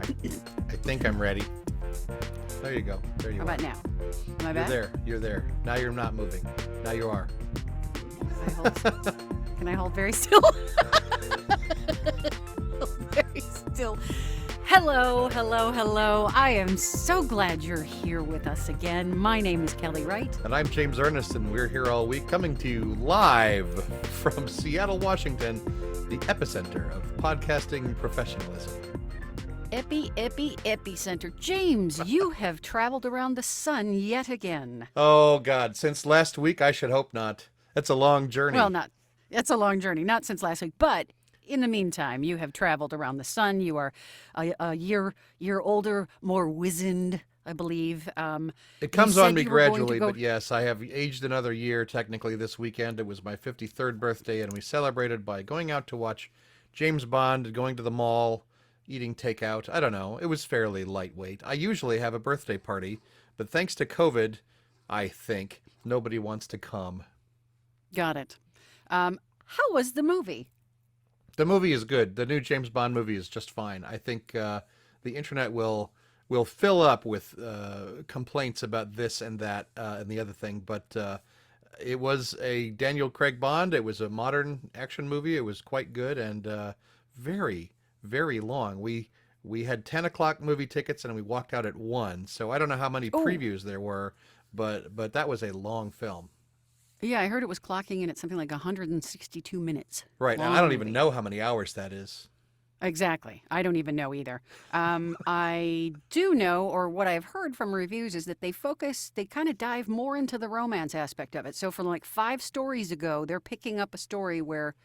I think I'm ready. There you go. There you How are. about now? Am I You're back? there. You're there. Now you're not moving. Now you are. Can I hold very still? Very still. Hello, hello, hello. I am so glad you're here with us again. My name is Kelly Wright. And I'm James Ernest, and we're here all week coming to you live from Seattle, Washington, the epicenter of podcasting professionalism. Epicenter. James, you have traveled around the sun yet again. Oh, God. Since last week, I should hope not. It's a long journey. Well, it's a long journey, not since last week, but in the meantime, you have traveled around the sun. You are a year older, more wizened, I believe. It comes on me gradually, but yes, I have aged another year technically this weekend. It was my 53rd birthday, and we celebrated by going out to watch James Bond, going to the mall, eating takeout. I don't know. It was fairly lightweight. I usually have a birthday party, but thanks to COVID, I think, nobody wants to come. Got it. How was the movie? The movie is good. The new James Bond movie is just fine. I think the internet will fill up with complaints about this and that and the other thing, but it was a Daniel Craig Bond. It was a modern action movie. It was quite good and very, very long. We had 10 o'clock movie tickets and we walked out at 1, so I don't know how many previews there were, but that was a long film. Yeah, I heard it was clocking in at something like 162 minutes. Right, and I don't even know how many hours that is. Exactly. I don't even know either. I do know, or what I've heard from reviews, is that they kind of dive more into the romance aspect of it. So from like 5 stories ago, they're picking up a story where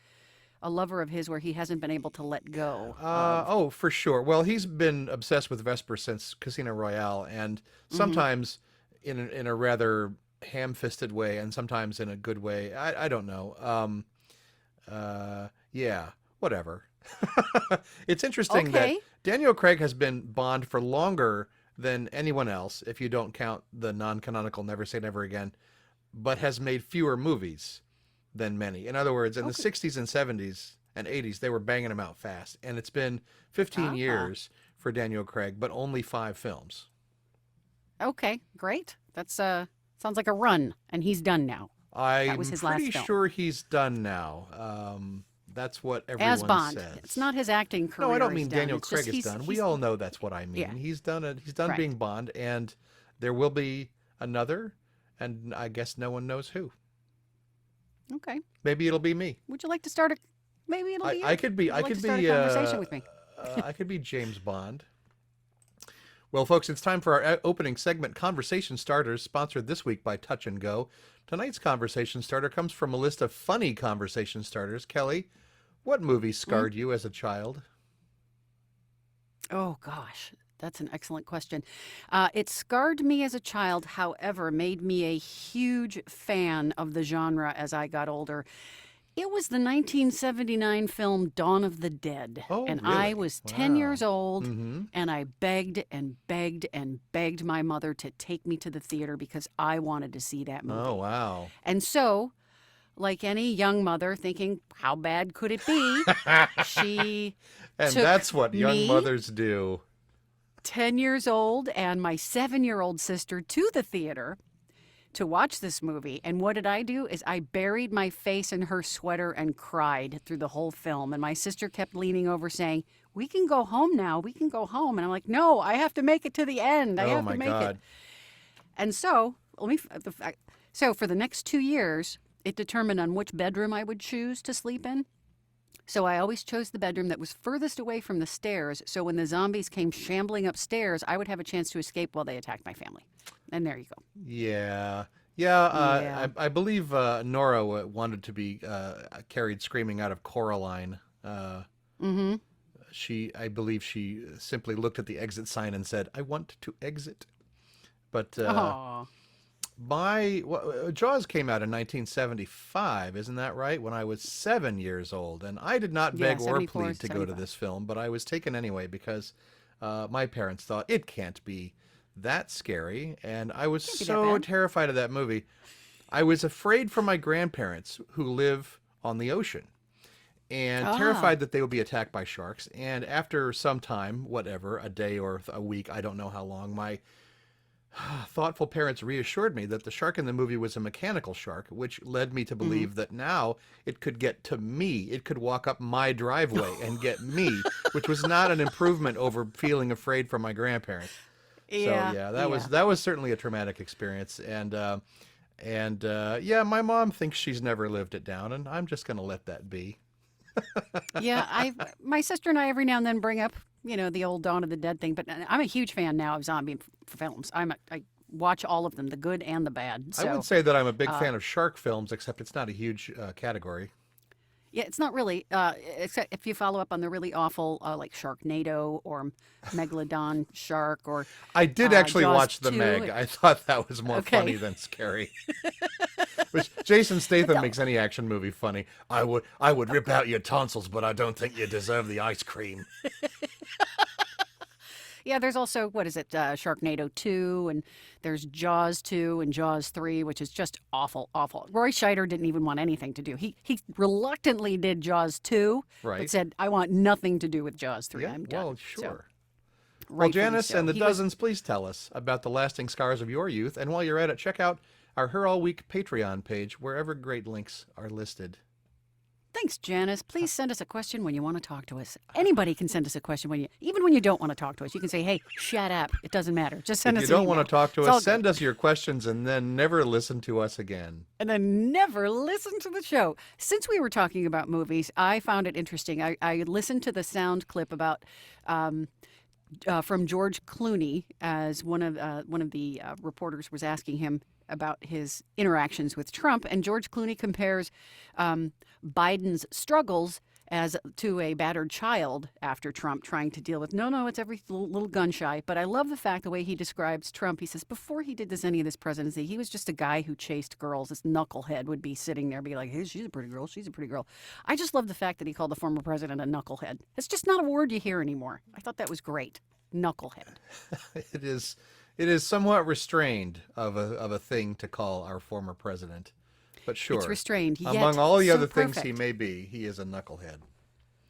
a lover of his where he hasn't been able to let go. Oh, for sure. Well, he's been obsessed with Vesper since Casino Royale, and sometimes in a rather ham-fisted way and sometimes in a good way. I don't know. Yeah, whatever. It's interesting that Daniel Craig has been Bond for longer than anyone else, if you don't count the non-canonical Never Say Never Again, but has made fewer movies than many. In other words, in the 60s and 70s and 80s, they were banging them out fast. And it's been 15 years for Daniel Craig, but only 5 films. Okay, great. That's sounds like a run, and he's done now. I'm was his pretty last film. sure he's done now. That's what everyone As Bond. says. It's not his acting career. No, I don't mean he's done. Daniel It's Craig just is done. We all know that's what I mean. Yeah. He's done Right. being Bond, and there will be another, and I guess no one knows who. Okay. Maybe it'll be me. Would you like to start a? Maybe it'll be. I could be. Would you I like could to start be. a conversation with me. I could be James Bond. Well, folks, it's time for our opening segment, Conversation Starters, sponsored this week by Touch and Go. Tonight's conversation starter comes from a list of funny conversation starters. Kelly, what movie scarred you as a child? Oh gosh, that's an excellent question. It scarred me as a child, however, made me a huge fan of the genre as I got older. It was the 1979 film Dawn of the Dead. Oh, and really? I was 10 years old, Mm-hmm. and I begged and begged and begged my mother to take me to the theater because I wanted to see that movie. Oh, wow. And so, like any young mother thinking, how bad could it be? She And took that's what young me, mothers do. 10 years old, and my 7-year-old sister to the theater to watch this movie. And what did I do is I buried my face in her sweater and cried through the whole film. And my sister kept leaning over saying, we can go home now. We can go home. And I'm like, no, I have to make it to the end. I Oh, have my to make God. it. And so, so for the next 2 years, it determined on which bedroom I would choose to sleep in. So I always chose the bedroom that was furthest away from the stairs, so when the zombies came shambling upstairs, I would have a chance to escape while they attacked my family. And there you go. Yeah. I believe Nora wanted to be carried screaming out of Coraline. I believe she simply looked at the exit sign and said, I want to exit. But Jaws came out in 1975, isn't that right? When I was 7 years old. And I did not beg or plead to go to this film, but I was taken anyway because my parents thought it can't be that scary. And I was so terrified of that movie. I was afraid for my grandparents who live on the ocean. and Ah. terrified that they would be attacked by sharks. And after some time, whatever, a day or a week, I don't know how long, my thoughtful parents reassured me that the shark in the movie was a mechanical shark, which led me to Hmm. believe that now it could get to me. It could walk up my driveway and get me, which was not an improvement over feeling afraid for my grandparents. So Yeah. yeah, Yeah. that was certainly a traumatic experience, and yeah, my mom thinks she's never lived it down, and I'm just gonna let that be. Yeah, my sister and I every now and then bring up, the old Dawn of the Dead thing, but I'm a huge fan now of zombie films. I watch all of them, the good and the bad. I would So, say that I'm a big uh, fan of shark films, except it's not a huge category. yeah, it's not really, except if you follow up on the really awful, like Sharknado or Megalodon Shark or I did actually Jaws watch the 2. Meg. I thought that was more funny Okay. than scary. Which Jason But Statham makes any action movie funny. I would rip out your tonsils, but I don't think you deserve the ice cream. yeah, there's also, what is it, Sharknado 2, and there's Jaws 2 and Jaws 3, which is just awful, awful. Roy Scheider didn't even want anything to do. He reluctantly did Jaws 2, but Right? said, I want nothing to do with Jaws 3. Yeah, I'm done. well, So, sure. Well, rightfully Janice so. and the He was, dozens, please tell us about the lasting scars of your youth. And while you're at it, check out our Her All Week Patreon page, wherever great links are listed. thanks, Janice. Please send us a question when you want to talk to us. Anybody can send us a question even when you don't want to talk to us. You can say, hey, shut up. It doesn't matter. Just send If us you an don't want email. to talk to It's all us, good. send us your questions and then never listen to us again. And then never listen to the show. Since we were talking about movies, I found it interesting. I listened to the sound clip about from George Clooney as one of the reporters was asking him about his interactions with Trump, and George Clooney compares Biden's struggles as to a battered child after Trump trying to deal with no, it's every little gun shy. But I love the fact the way he describes Trump. He says before he did any of this presidency, he was just a guy who chased girls. This knucklehead would be sitting there, be like, hey, she's a pretty girl, she's a pretty girl. I just love the fact that he called the former president a knucklehead. It's just not a word you hear anymore. I thought that was great. Knucklehead. It is it is somewhat restrained of a thing to call our former president. But It's sure, restrained, among yet all the so other things he perfect. may be, he is a knucklehead.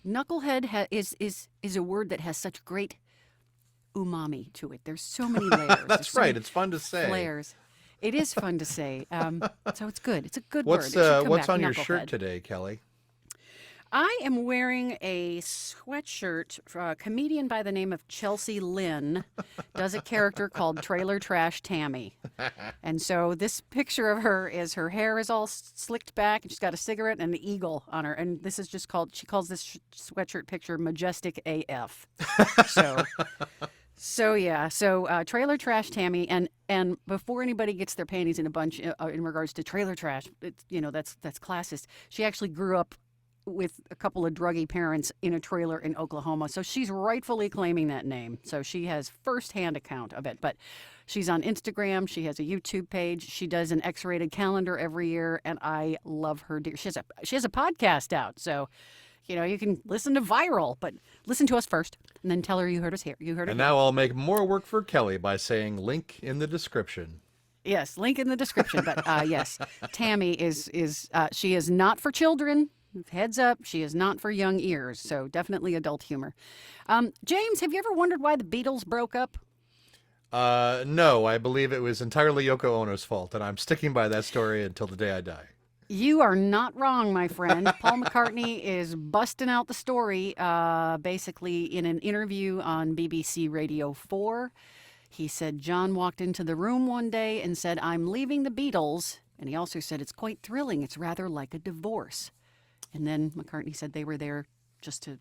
Knucklehead is a word that has such great umami to it. There's so many layers. There's That's so right. many It's fun to say. flares. It is fun to say. So it's good. It's a good word. It should come What's back. on your shirt Knucklehead. today, Kelly? I am wearing a sweatshirt. A comedian by the name of Chelsea Lynn does a character called Trailer Trash Tammy. And so this picture of her is her hair is all slicked back and she's got a cigarette and an eagle on her. And this is just called, she calls this sweatshirt picture Majestic AF. So, Trailer Trash Tammy. And before anybody gets their panties in a bunch in regards to trailer trash, it's, that's classist. She actually grew up with a couple of druggy parents in a trailer in Oklahoma. So she's rightfully claiming that name. So she has firsthand account of it. But she's on Instagram. She has a YouTube page. She does an X-rated calendar every year, and I love her. She has a podcast out. So, you can listen to Viral, but listen to us first, and then tell her you heard us here. You heard it And here. now I'll make more work for Kelly by saying link in the description. Yes, link in the description. But yes, Tammy is she is not for children. Heads up, she is not for young ears. So definitely adult humor. James, have you ever wondered why the Beatles broke up? No, I believe it was entirely Yoko Ono's fault, and I'm sticking by that story until the day I die. You are not wrong, my friend. Paul McCartney is busting out the story basically in an interview on BBC Radio 4. He said John walked into the room one day and said, I'm leaving the Beatles. And he also said, it's quite thrilling. It's rather like a divorce. And then McCartney said they were there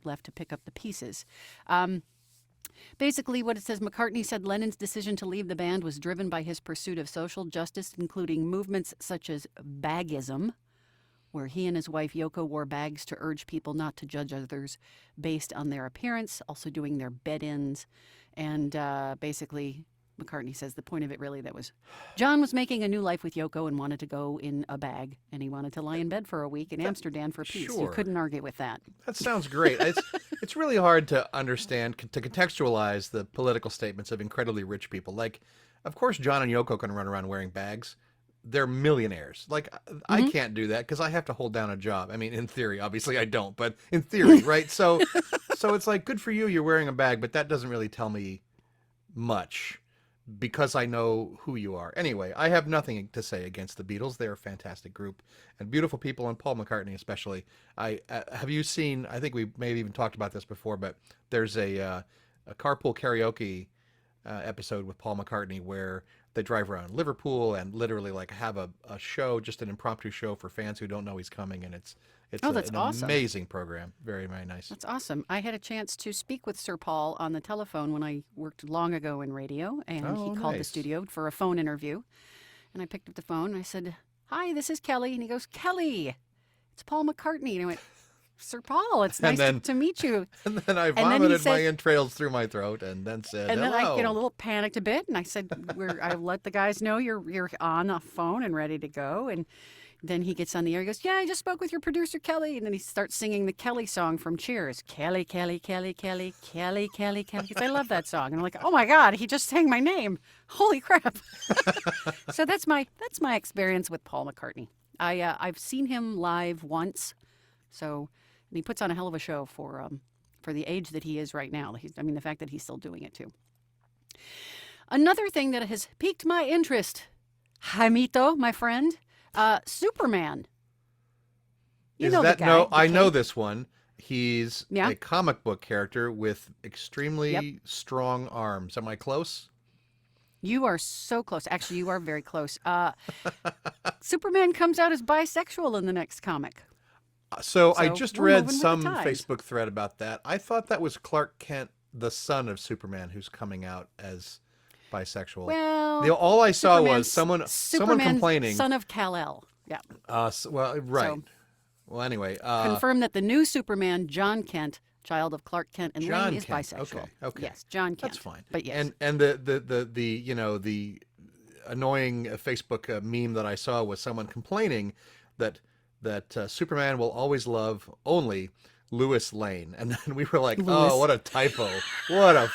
left to pick up the pieces. Basically, what it says, McCartney said Lennon's decision to leave the band was driven by his pursuit of social justice, including movements such as bagism, where he and his wife Yoko wore bags to urge people not to judge others based on their appearance, also doing their bed-ins. And basically, McCartney says the point of it really that was John was making a new life with Yoko and wanted to go in a bag, and he wanted to lie in bed for a week in Amsterdam for peace. You Sure. couldn't argue with that. That sounds great. It's really hard to understand, to contextualize the political statements of incredibly rich people. Like, of course, John and Yoko can run around wearing bags. they're millionaires. Like I Hmm. can't do that because I have to hold down a job. I mean, in theory, obviously I don't, but in theory, right? So it's like good for you. You're wearing a bag, but that doesn't really tell me much because I know who you are. Anyway, I have nothing to say against the Beatles. They're a fantastic group and beautiful people, and Paul McCartney especially. I have you seen? I think we may have even talked about this before, but there's a carpool karaoke episode with Paul McCartney where they drive around Liverpool and literally like have a show, just an impromptu show for fans who don't know he's coming, and Oh, that's an awesome. amazing program. Very, very nice. That's awesome. I had a chance to speak with Sir Paul on the telephone when I worked long ago in radio, and he Oh, called the nice. studio for a phone interview. And I picked up the phone and I said, "Hi, this is Kelly." And he goes, "Kelly, it's Paul McCartney." And I went, "Sir Paul, it's And nice then to meet you." and then I And then he vomited my said, entrails through my throat and then said and then I, a hello. little panicked a bit, and I said, I let the guys know you're on the phone and ready to go." And then he gets on the air. He goes, "Yeah, I just spoke with your producer, Kelly." And then he starts singing the Kelly song from Cheers. Kelly, Kelly, Kelly, Kelly, Kelly, Kelly, Kelly. 'Cause I love that song. And I'm like, oh my God, he just sang my name. Holy crap. So that's my experience with Paul McCartney. I've seen him live once. So, and he puts on a hell of a show for the age that he is right now. The fact that he's still doing it too. Another thing that has piqued my interest, Jaimito, my friend, Superman. You Is know the that guy, no? the I know cape. this one. He's Yeah. a comic book character with Yep. extremely strong arms. Am I close? You are so close. Actually, you are very close. Superman comes out as bisexual in the next comic. So I So just we're read moving with the some times. Facebook thread about that. I thought that was Clark Kent, the son of Superman, who's coming out as bisexual. Well, All I saw was someone Superman, complaining. son of Kal-El. Yeah. Well, right. So Well, anyway, confirm that the new Superman, Jon Kent, child of Clark Kent and Lane, Jon is Kent. bisexual. Okay, okay, Yes, Jon that's Kent. fine. But yes. And the the annoying Facebook meme that I saw was someone complaining that Superman will always love only Lois Lane, and then we were like, oh, Lewis. what a typo! What a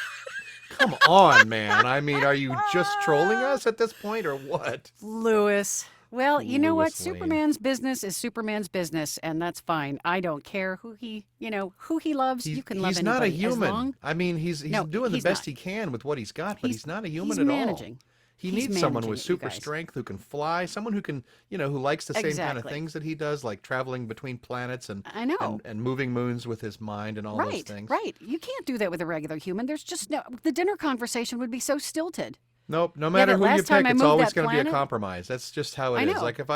come on, man! I mean, are you just trolling us at this point, or what? Lewis. Well, you know what? Lois Lane. Superman's business is Superman's business, and that's fine. I don't care who he loves. You can love He's not a anybody as human. long. I mean, he's No, doing the he's best not. he can with what he's got, but He's he's not a human he's at all. managing. He He's needs someone managing with it, you super guys. strength who can fly, someone who can, who likes the same kind of Exactly. things that he does, like traveling between planets I know. and moving moons with his mind and all those Right, things. right. You can't do that with a regular human. There's just no. The dinner conversation would be so stilted. Nope, no Yeah, matter that who you last time pick, I it's moved always that going to be a planet. compromise. That's just how it I is. know. Like if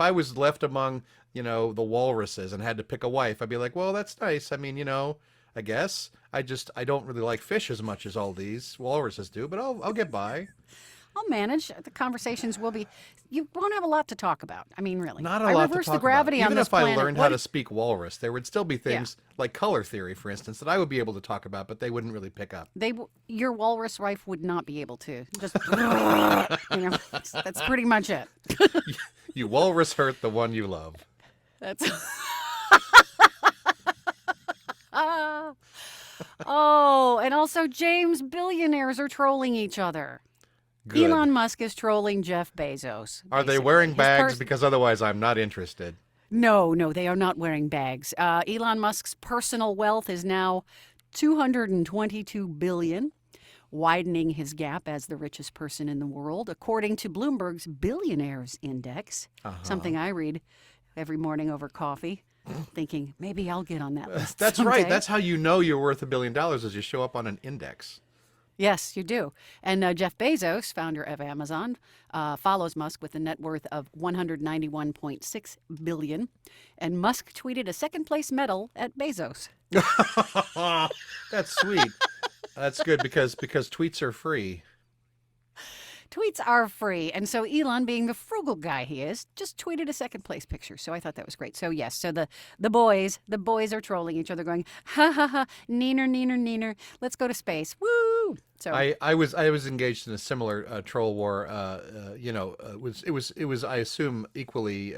I was left among, the walruses and had to pick a wife, I'd be like, well, that's nice. I mean, I guess I don't really like fish as much as all these walruses do, but I'll get by. I'll manage. The conversations will be. You won't have a lot to talk about. I mean, really. Not I a lot to reverse the talk gravity about. on Even this if I planet. learned how to speak walrus, there would still be Yeah. things like color theory, for instance, that I would be able to talk about, but they wouldn't really pick up. Your walrus wife would not be able to. Just, that's pretty much it. You walrus hurt the one you love. That's. Oh, and also James billionaires are trolling each other. Good. Elon Musk is trolling Jeff Bezos. Are they basically. wearing His bags? pers- Because otherwise I'm not interested. No, they are not wearing bags. Elon Musk's personal wealth is now 222 billion, widening his gap as the richest person in the world, according to Bloomberg's Billionaires Index. Something I read every morning over coffee, thinking maybe I'll get on that list. That's someday. right. That's how you know you're worth $1 billion as you show up on an index. Yes, you do. And Jeff Bezos, founder of Amazon, follows Musk with a net worth of 191.6 billion. And Musk tweeted a second place medal at Bezos. That's sweet. That's good because tweets are free. Tweets are free, and so Elon, being the frugal guy he is, just tweeted a second place picture. So I thought that was great. So yes, so the boys are trolling each other, going ha ha ha, neener neener neener. Let's go to space. Woo! So I was engaged in a similar troll war. It was I assume equally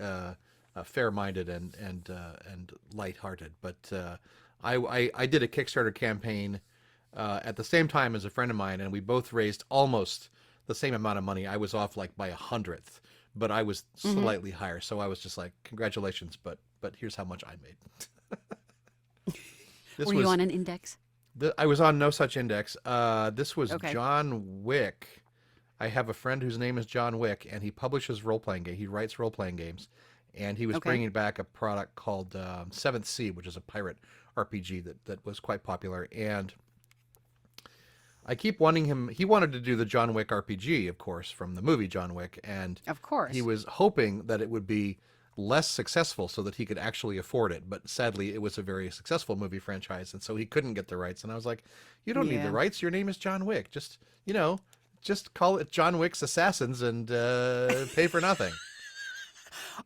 fair-minded and lighthearted. But I did a Kickstarter campaign at the same time as a friend of mine, and we both raised almost the same amount of money. I was off like by 100th, but I was slightly higher. So I was just like, congratulations, but here's how much I made. Were you on an index? I was on no such index. This was Okay. John Wick. I have a friend whose name is John Wick, and he publishes role-playing games. He writes role-playing games, and he was Okay. bringing back a product called Seventh Sea, which is a pirate RPG that was quite popular. And I keep wanting him. He wanted to do the John Wick RPG, of course, from the movie John Wick, and Of course. he was hoping that it would be less successful so that he could actually afford it. But sadly, it was a very successful movie franchise, and so he couldn't get the rights. And I was like, you don't need Yeah. the rights. Your name is John Wick. Just call it John Wick's Assassins and pay for nothing.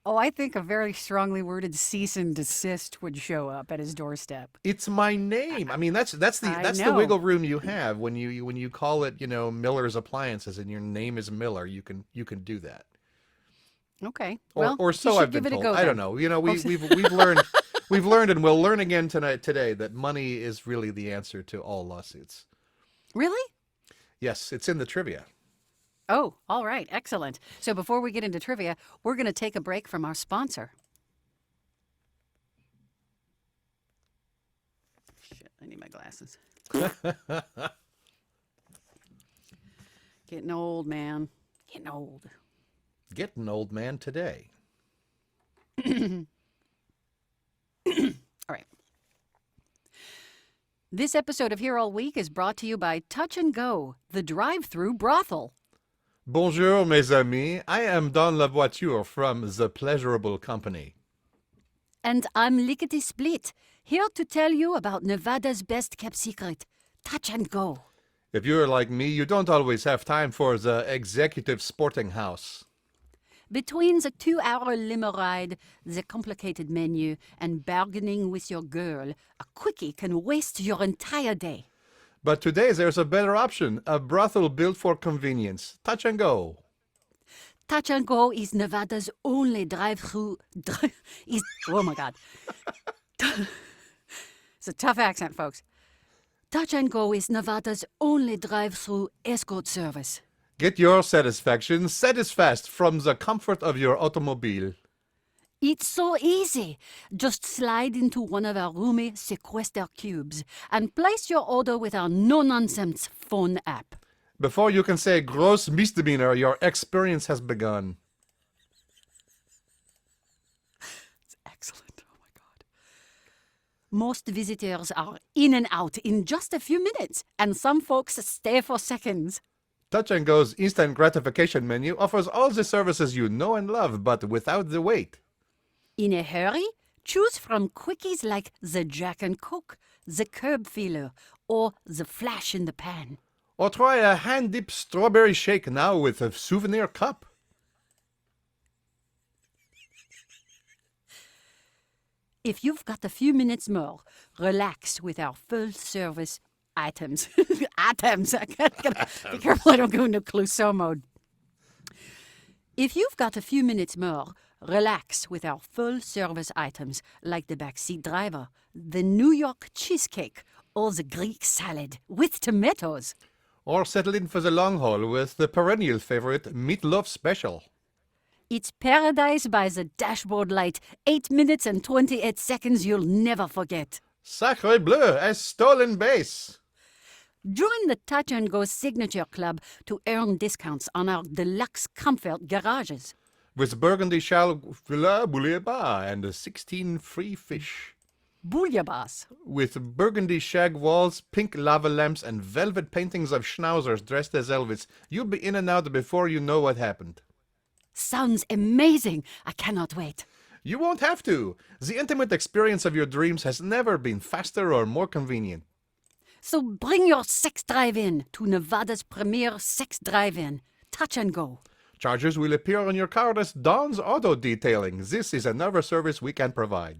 Oh, I think a very strongly worded cease and desist would show up at his doorstep. It's my name. I mean, that's I the know. wiggle room you have when you call it, Miller's Appliances and your name is Miller. You can do that. Okay. Or, Well, or you so should I've been give it a told. go I don't then. know. We've learned we've learned and we'll learn again today that money is really the answer to all lawsuits. Really? Yes, it's in the trivia. Oh, all right. Excellent. So before we get into trivia, we're going to take a break from our sponsor. Shit, I need my glasses. Getting old, man. Getting old. Get an old man today. All right. This episode of Here All Week is brought to you by Touch and Go, the drive-through brothel. Bonjour, mes amis. I am dans la voiture from the Pleasurable Company. And I'm Lickety Split, here to tell you about Nevada's best-kept secret, Touch and Go. If you're like me, you don't always have time for the executive sporting house. Between the 2-hour limo ride, the complicated menu, and bargaining with your girl, a quickie can waste your entire day. But today there's a better option, a brothel built for convenience. Touch and Go. Touch and Go is Nevada's only oh my God. It's a tough accent, folks. Touch and Go is Nevada's only drive-through escort service. Get your satisfaction satisfast from the comfort of your automobile. It's so easy. Just slide into one of our roomy sequester cubes and place your order with our no-nonsense phone app. Before you can say gross misdemeanor, your experience has begun. It's excellent. Oh my God. Most visitors are in and out in just a few minutes, and some folks stay for seconds. Touch and Go's instant gratification menu offers all the services you know and love, but without the wait. In a hurry? Choose from quickies like the Jack and Coke, the Curb Feeler, or the Flash in the Pan. Or try a hand-dipped strawberry shake now with a souvenir cup. If you've got a few minutes more, relax with our full-service items. Items. I gotta be careful I don't go into Clouseau mode. If you've got a few minutes more, relax with our full-service items like the backseat driver, the New York cheesecake, or the Greek salad with tomatoes. Or settle in for the long haul with the perennial favorite Meatloaf Special. It's paradise by the dashboard light. 8 minutes and 28 seconds you'll never forget. Sacre bleu, a stolen base. Join the Touch and Go Signature Club to earn discounts on our deluxe comfort garages. With burgundy shell and 16 free fish. Bouillabaisse. With burgundy shag walls, pink lava lamps, and velvet paintings of schnauzers dressed as Elvis, you'll be in and out before you know what happened. Sounds amazing. I cannot wait. You won't have to. The intimate experience of your dreams has never been faster or more convenient. So bring your sex drive-in to Nevada's premier sex drive-in, Touch and Go. Charges will appear on your card as Dawn's Auto Detailing. This is another service we can provide.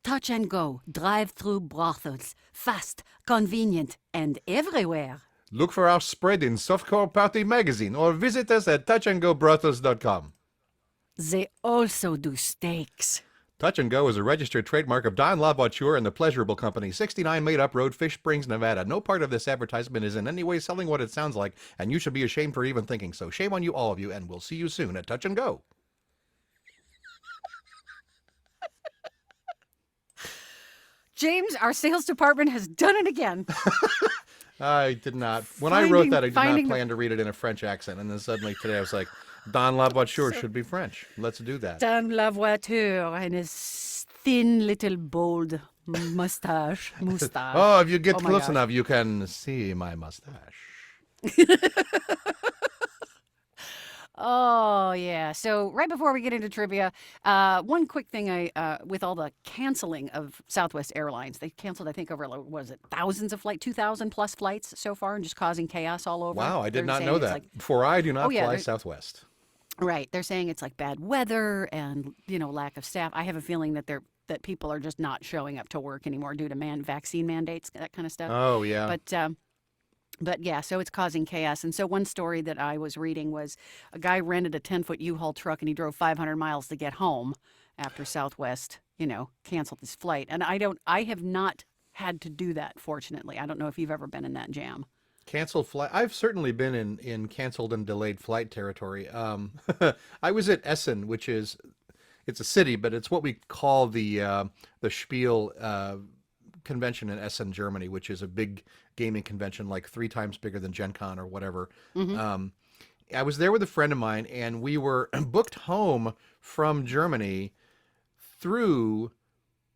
Touch and Go, drive-through brothels, fast, convenient, and everywhere. Look for our spread in Softcore Party magazine or visit us at touchandgobrothels.com. They also do steaks. Touch and Go is a registered trademark of Don La Voiture and the Pleasurable Company, 69 Made Up Road, Fish Springs, Nevada. No part of this advertisement is in any way selling what it sounds like, and you should be ashamed for even thinking so. Shame on you, all of you, and we'll see you soon at Touch and Go. James, our sales department has done it again. I did not. When I wrote that, I did not plan to read it in a French accent, and then suddenly today I was like, Don La Voiture should be French. Let's do that. Don La Voiture and his thin little bold mustache. Oh, if you get Oh my close gosh. enough, you can see my mustache. Oh, yeah. So right before we get into trivia, one quick thing with all the canceling of Southwest Airlines, they canceled, I think, over, what was it, thousands of flights, 2,000 plus flights so far, and just causing chaos all over. Wow, I did They're not saying know it's that. like- For I do not Oh, yeah, fly they're- Southwest. Right. They're saying it's like bad weather and, lack of staff. I have a feeling that people are just not showing up to work anymore due to vaccine mandates, that kind of stuff. Oh, yeah. But yeah, so it's causing chaos. And so one story that I was reading was a guy rented a 10-foot U-Haul truck and he drove 500 miles to get home after Southwest, canceled his flight. And I have not had to do that, fortunately. I don't know if you've ever been in that jam. Canceled flight. I've certainly been in canceled and delayed flight territory. I was at Essen, which it's a city, but it's what we call the Spiel convention in Essen, Germany, which is a big gaming convention, like 3 times bigger than Gen Con or whatever. I was there with a friend of mine, and we were booked home from Germany through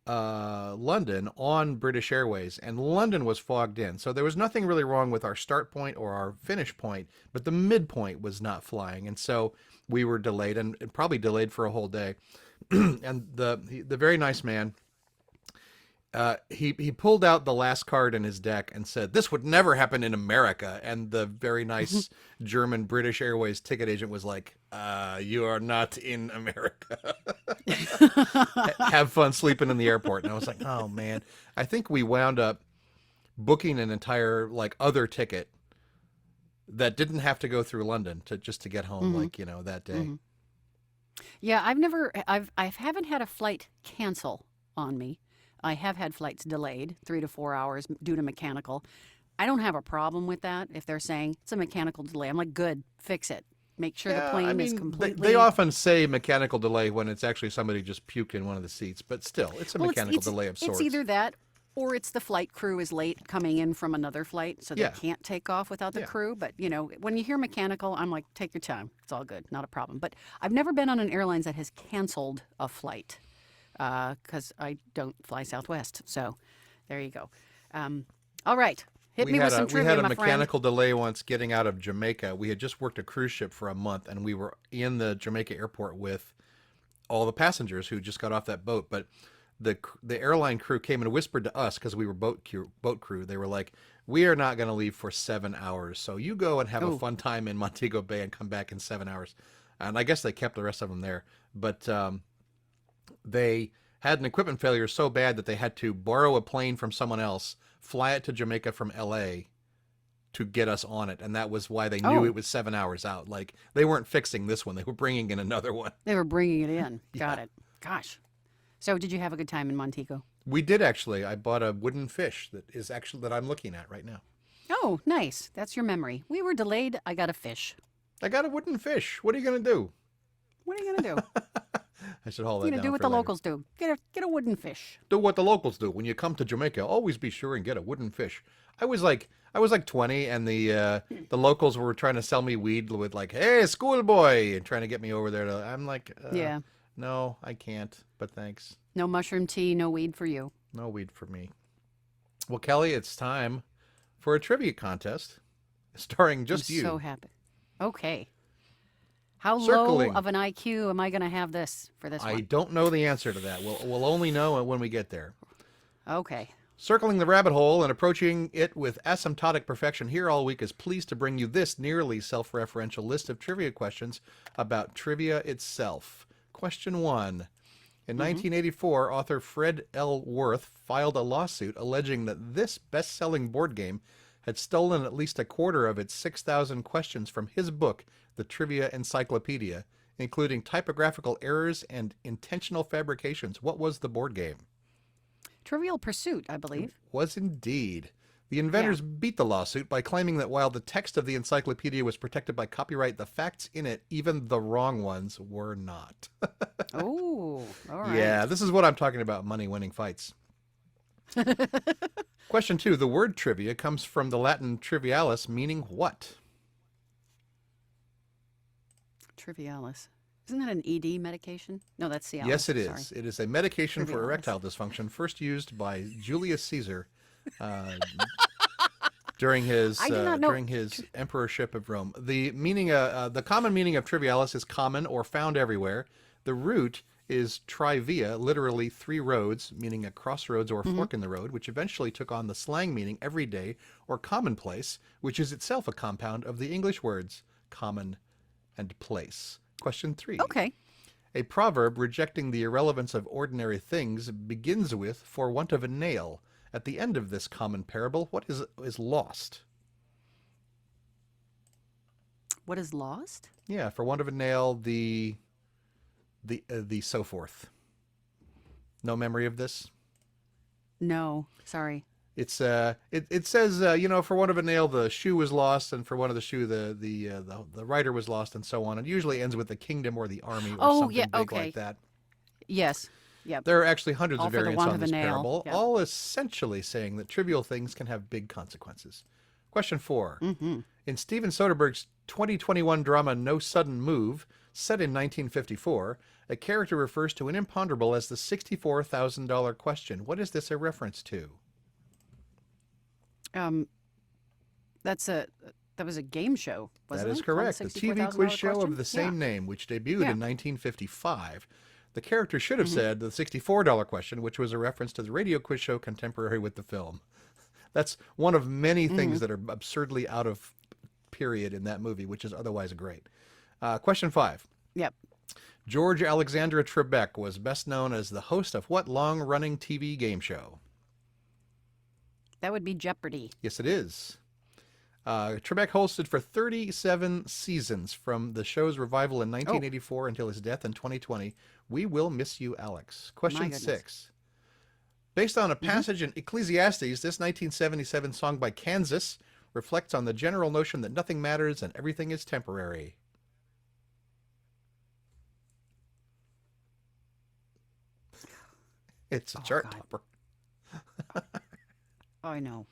London on British Airways, and London was fogged in. So there was nothing really wrong with our start point or our finish point, but the midpoint was not flying. And so we were delayed and probably delayed for a whole day. And the very nice man, he pulled out the last card in his deck and said, "This would never happen in America." And the very nice German British Airways ticket agent was like, "You are not in America. Have fun sleeping in the airport." And I was like, "Oh man." I think we wound up booking an entire other ticket that didn't have to go through London to get home that day. Yeah, I haven't had a flight cancel on me. I have had flights delayed 3 to 4 hours due to mechanical. I don't have a problem with that. If they're saying it's a mechanical delay, I'm like, good, fix it. Make sure the plane is completely. They often say mechanical delay when it's actually somebody just puked in one of the seats, but still, it's a mechanical delay of sorts. It's either that or it's the flight crew is late coming in from another flight, so they can't take off without the crew. But, when you hear mechanical, I'm like, take your time. It's all good. Not a problem. But I've never been on an airline that has canceled a flight because I don't fly Southwest. So there you go. All right. Hit me with some trivia, we had a my friend. mechanical delay once getting out of Jamaica. We had just worked a cruise ship for a month, and we were in the Jamaica airport with all the passengers who just got off that boat. But the airline crew came and whispered to us because we were boat crew. They were like, "We are not going to leave for 7 hours, so you go and have a fun time in Montego Bay and come back in 7 hours." And I guess they kept the rest of them there, but they had an equipment failure so bad that they had to borrow a plane from someone else, fly it to Jamaica from LA to get us on it. And that was why they knew it was 7 hours out. Like, they weren't fixing this one. They were bringing in another one. They were bringing it in. Got it. Gosh. So did you have a good time in Montego? We did, actually. I bought a wooden fish that I'm looking at right now. Oh, nice. That's your memory. We were delayed. I got a fish. I got a wooden fish. What are you going to do? What are you going to do? I should haul that You're down going to do what for the later. locals do. Get a wooden fish. Do what the locals do. When you come to Jamaica, always be sure and get a wooden fish. I was like 20, and the locals were trying to sell me weed with like, "Hey, schoolboy," and trying to get me over there. I'm like, Yeah. No, I can't. But thanks. No mushroom tea, no weed for you. No weed for me. Well, Kelly, it's time for a trivia contest starring just I'm you. so happy. Okay. How Circling. low of an IQ am I going to have for this I one? don't know the answer to that. We'll only know when we get there. Okay. Circling the rabbit hole and approaching it with asymptotic perfection here all week is pleased to bring you this nearly self-referential list of trivia questions about trivia itself. Question 1. In 1984, author Fred L. Worth filed a lawsuit alleging that this best-selling board game had stolen at least a quarter of its 6,000 questions from his book, The Trivia Encyclopedia, including typographical errors and intentional fabrications. What was the board game? Trivial Pursuit, I believe. Was indeed. The Yeah. inventors beat the lawsuit by claiming that while the text of the encyclopedia was protected by copyright, the facts in it, even the wrong ones, were not. Oh, all right. Yeah, this is what I'm talking about, money-winning fights. Question 2. The word trivia comes from the Latin trivialis, meaning what? Trivialis. Isn't that an ED medication? No, that's Cialis. Yes, it Sorry. is. It is a medication for Trivialis. erectile dysfunction, first used by Julius Caesar during his I do not know. emperorship of Rome. The common meaning of trivialis is common or found everywhere. The root is trivia, literally three roads, meaning a crossroads or fork in the road, which eventually took on the slang meaning everyday or commonplace, which is itself a compound of the English words common and place. Question 3. Okay. A proverb rejecting the irrelevance of ordinary things begins with, for want of a nail. At the end of this common parable, what is lost? What is lost? Yeah, for want of a nail, the so forth. No memory of this? No, sorry. It's it says for want of a nail the shoe was lost, and for want of the shoe the rider was lost, and so on. It usually ends with the kingdom or the army or something big okay. like that. Yes. Yep. There are actually hundreds All of for the variants want on of a this nail. parable, Yep. all essentially saying that trivial things can have big consequences. Question 4. Mm-hmm. In Steven Soderbergh's 2021 drama No Sudden Move, set in 1954, a character refers to an imponderable as the $64,000 question. What is this a reference to? That was a game show, wasn't That it? is Called correct. The TV $64,000 quiz show question? of the same name, which debuted Yeah. in 1955. The character should have said the $64 question, which was a reference to the radio quiz show contemporary with the film. That's one of many things that are absurdly out of period in that movie, which is otherwise great. Question 5. Yep. George Alexandra Trebek was best known as the host of what long-running TV game show? That would be Jeopardy. Yes, it is. Trebek hosted for 37 seasons from the show's revival in 1984 until his death in 2020. We will miss you, Alex. Question goodness. 6. Based on a passage in Ecclesiastes, this 1977 song by Kansas reflects on the general notion that nothing matters and everything is temporary. It's a chart God. topper. Oh, I know.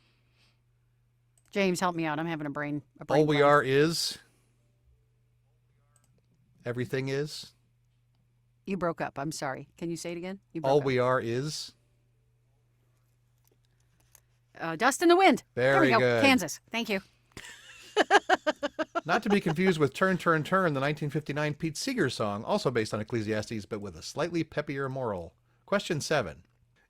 James, help me out. I'm having a brain All we blank. are is. Everything is. You broke up. I'm sorry. Can you say it again? You broke All up. we are is. Dust in the Wind. There Very we go. good. Kansas. Thank you. Not to be confused with Turn, Turn, Turn, the 1959 Pete Seeger song, also based on Ecclesiastes, but with a slightly peppier moral. Question 7.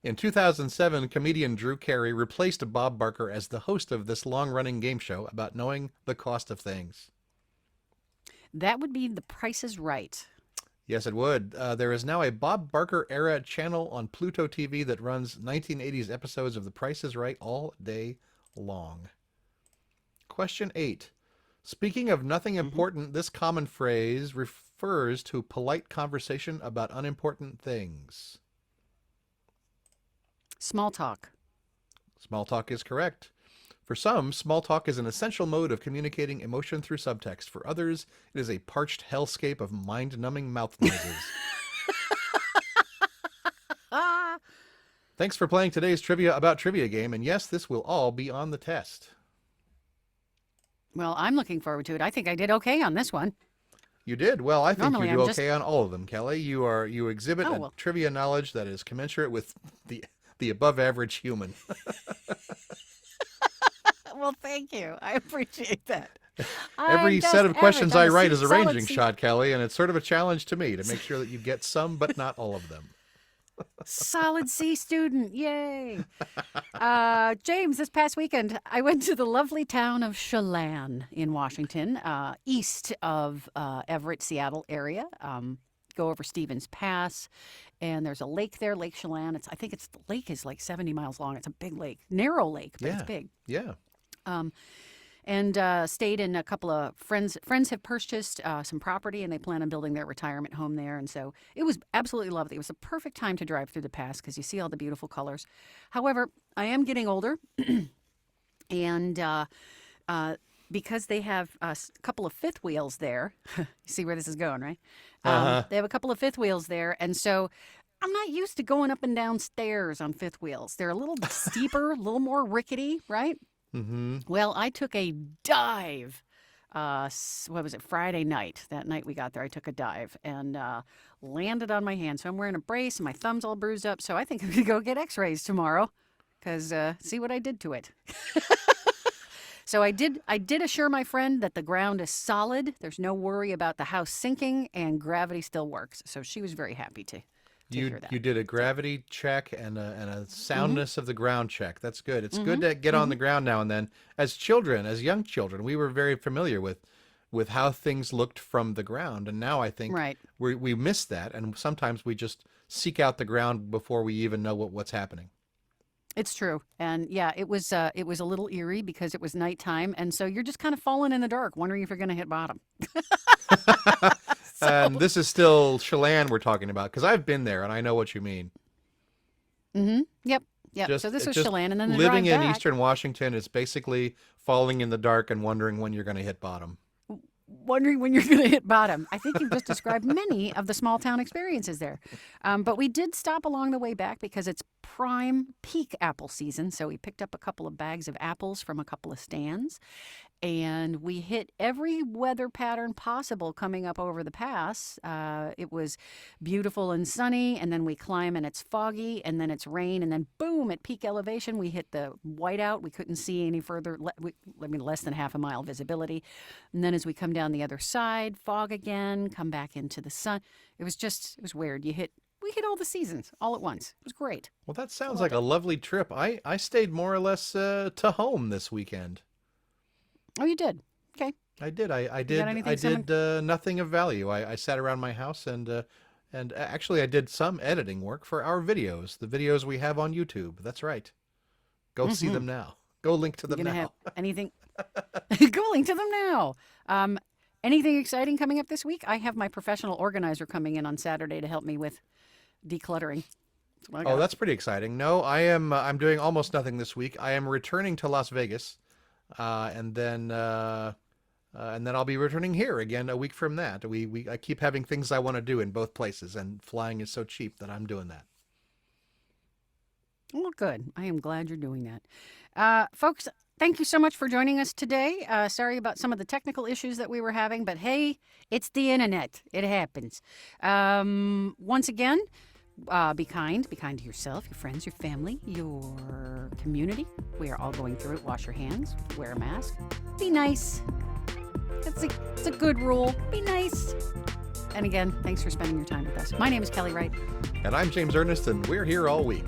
In 2007, comedian Drew Carey replaced Bob Barker as the host of this long-running game show about knowing the cost of things. That would be The Price is Right. Yes, it would. There is now a Bob Barker-era channel on Pluto TV that runs 1980s episodes of The Price is Right all day long. Question 8. Speaking of nothing important, this common phrase refers to polite conversation about unimportant things. Small talk. Small talk is correct. For some, small talk is an essential mode of communicating emotion through subtext. For others, it is a parched hellscape of mind-numbing mouth noises. Thanks for playing today's Trivia About Trivia game, and yes, this will all be on the test. Well, I'm looking forward to it. I think I did okay on this one. You did. Well, I think Normally, you do I'm okay on all of them, Kelly. You exhibit Oh, a well. trivia knowledge that is commensurate with the above average human. Well, thank you. I appreciate that. Every I'm just set of questions I average. I'm write is a solid ranging C. shot, Kelly, and it's sort of a challenge to me to make sure that you get some, but not all of them. Solid C student. Yay. James, this past weekend, I went to the lovely town of Chelan in Washington, east of Everett, Seattle area. Go over Stevens Pass, and there's a lake there, Lake Chelan. I think the lake is like 70 miles long. It's a big lake, narrow lake, but it's big. Yeah. and stayed in a couple of friends. Friends have purchased some property, and they plan on building their retirement home there. And so it was absolutely lovely. It was the perfect time to drive through the pass because you see all the beautiful colors. However, I am getting older, and because they have a couple of fifth wheels there, you see where this is going, right? They have a couple of fifth wheels there, and so I'm not used to going up and down stairs on fifth wheels. They're a little steeper, a little more rickety, right? Mm-hmm. Well, I took a dive. What was it? Friday night. That night we got there, I took a dive and landed on my hand. So I'm wearing a brace and my thumb's all bruised up. So I think I'm going to go get x-rays tomorrow because see what I did to it. So I did assure my friend that the ground is solid. There's no worry about the house sinking and gravity still works. So she was very happy to hear that. You did a gravity check and a soundness of the ground check. That's good. It's good to get on the ground now and then. As children, as young children, we were very familiar with how things looked from the ground, and now I think Right. we miss that, and sometimes we just seek out the ground before we even know what's happening. It's true. And yeah, it was a little eerie because it was nighttime. And so you're just kind of falling in the dark, wondering if you're going to hit bottom. And this is still Chelan we're talking about, because I've been there and I know what you mean. Mm-hmm. Yep. Just- So this was just Chelan. And then the living drive in back, Eastern Washington is basically falling in the dark and wondering when you're going to hit bottom. wondering when you're going to hit bottom. I think you've just described many of the small town experiences there. But we did stop along the way back because it's prime peak apple season. So we picked up a couple of bags of apples from a couple of stands. And we hit every weather pattern possible coming up over the pass. It was beautiful and sunny, and then we climb and it's foggy, and then it's rain, and then boom, at peak elevation, we hit the whiteout. We couldn't see any further, less than half a mile visibility. And then as we come down the other side, fog again, come back into the sun. It was weird. We hit all the seasons all at once. It was great. Well, that sounds like a lovely trip. I stayed more or less to home this weekend. Oh, you did? Okay. I did. I got did. anything I did nothing of value. I sat around my house and actually I did some editing work for our videos, the videos we have on YouTube. That's right. Go see them now. Go link to them You're gonna now. have anything? Go link to them now. Anything exciting coming up this week? I have my professional organizer coming in on Saturday to help me with decluttering. That's what I Oh, got. that's pretty exciting. No, I'm doing almost nothing this week. I am returning to Las Vegas, and then I'll be returning here again a week from that. I keep having things I want to do in both places, and flying is so cheap that I'm doing that. Well, good. I am glad you're doing that. Folks, thank you so much for joining us today. Sorry about some of the technical issues that we were having, but hey, it's the internet. It happens. Once again, be kind. Be kind to yourself, your friends, your family, your community. We are all going through it. Wash your hands. Wear a mask. Be nice. It's a good rule. Be nice. And again, thanks for spending your time with us. My name is Kelly Wright. And I'm James Ernest, and we're here all week.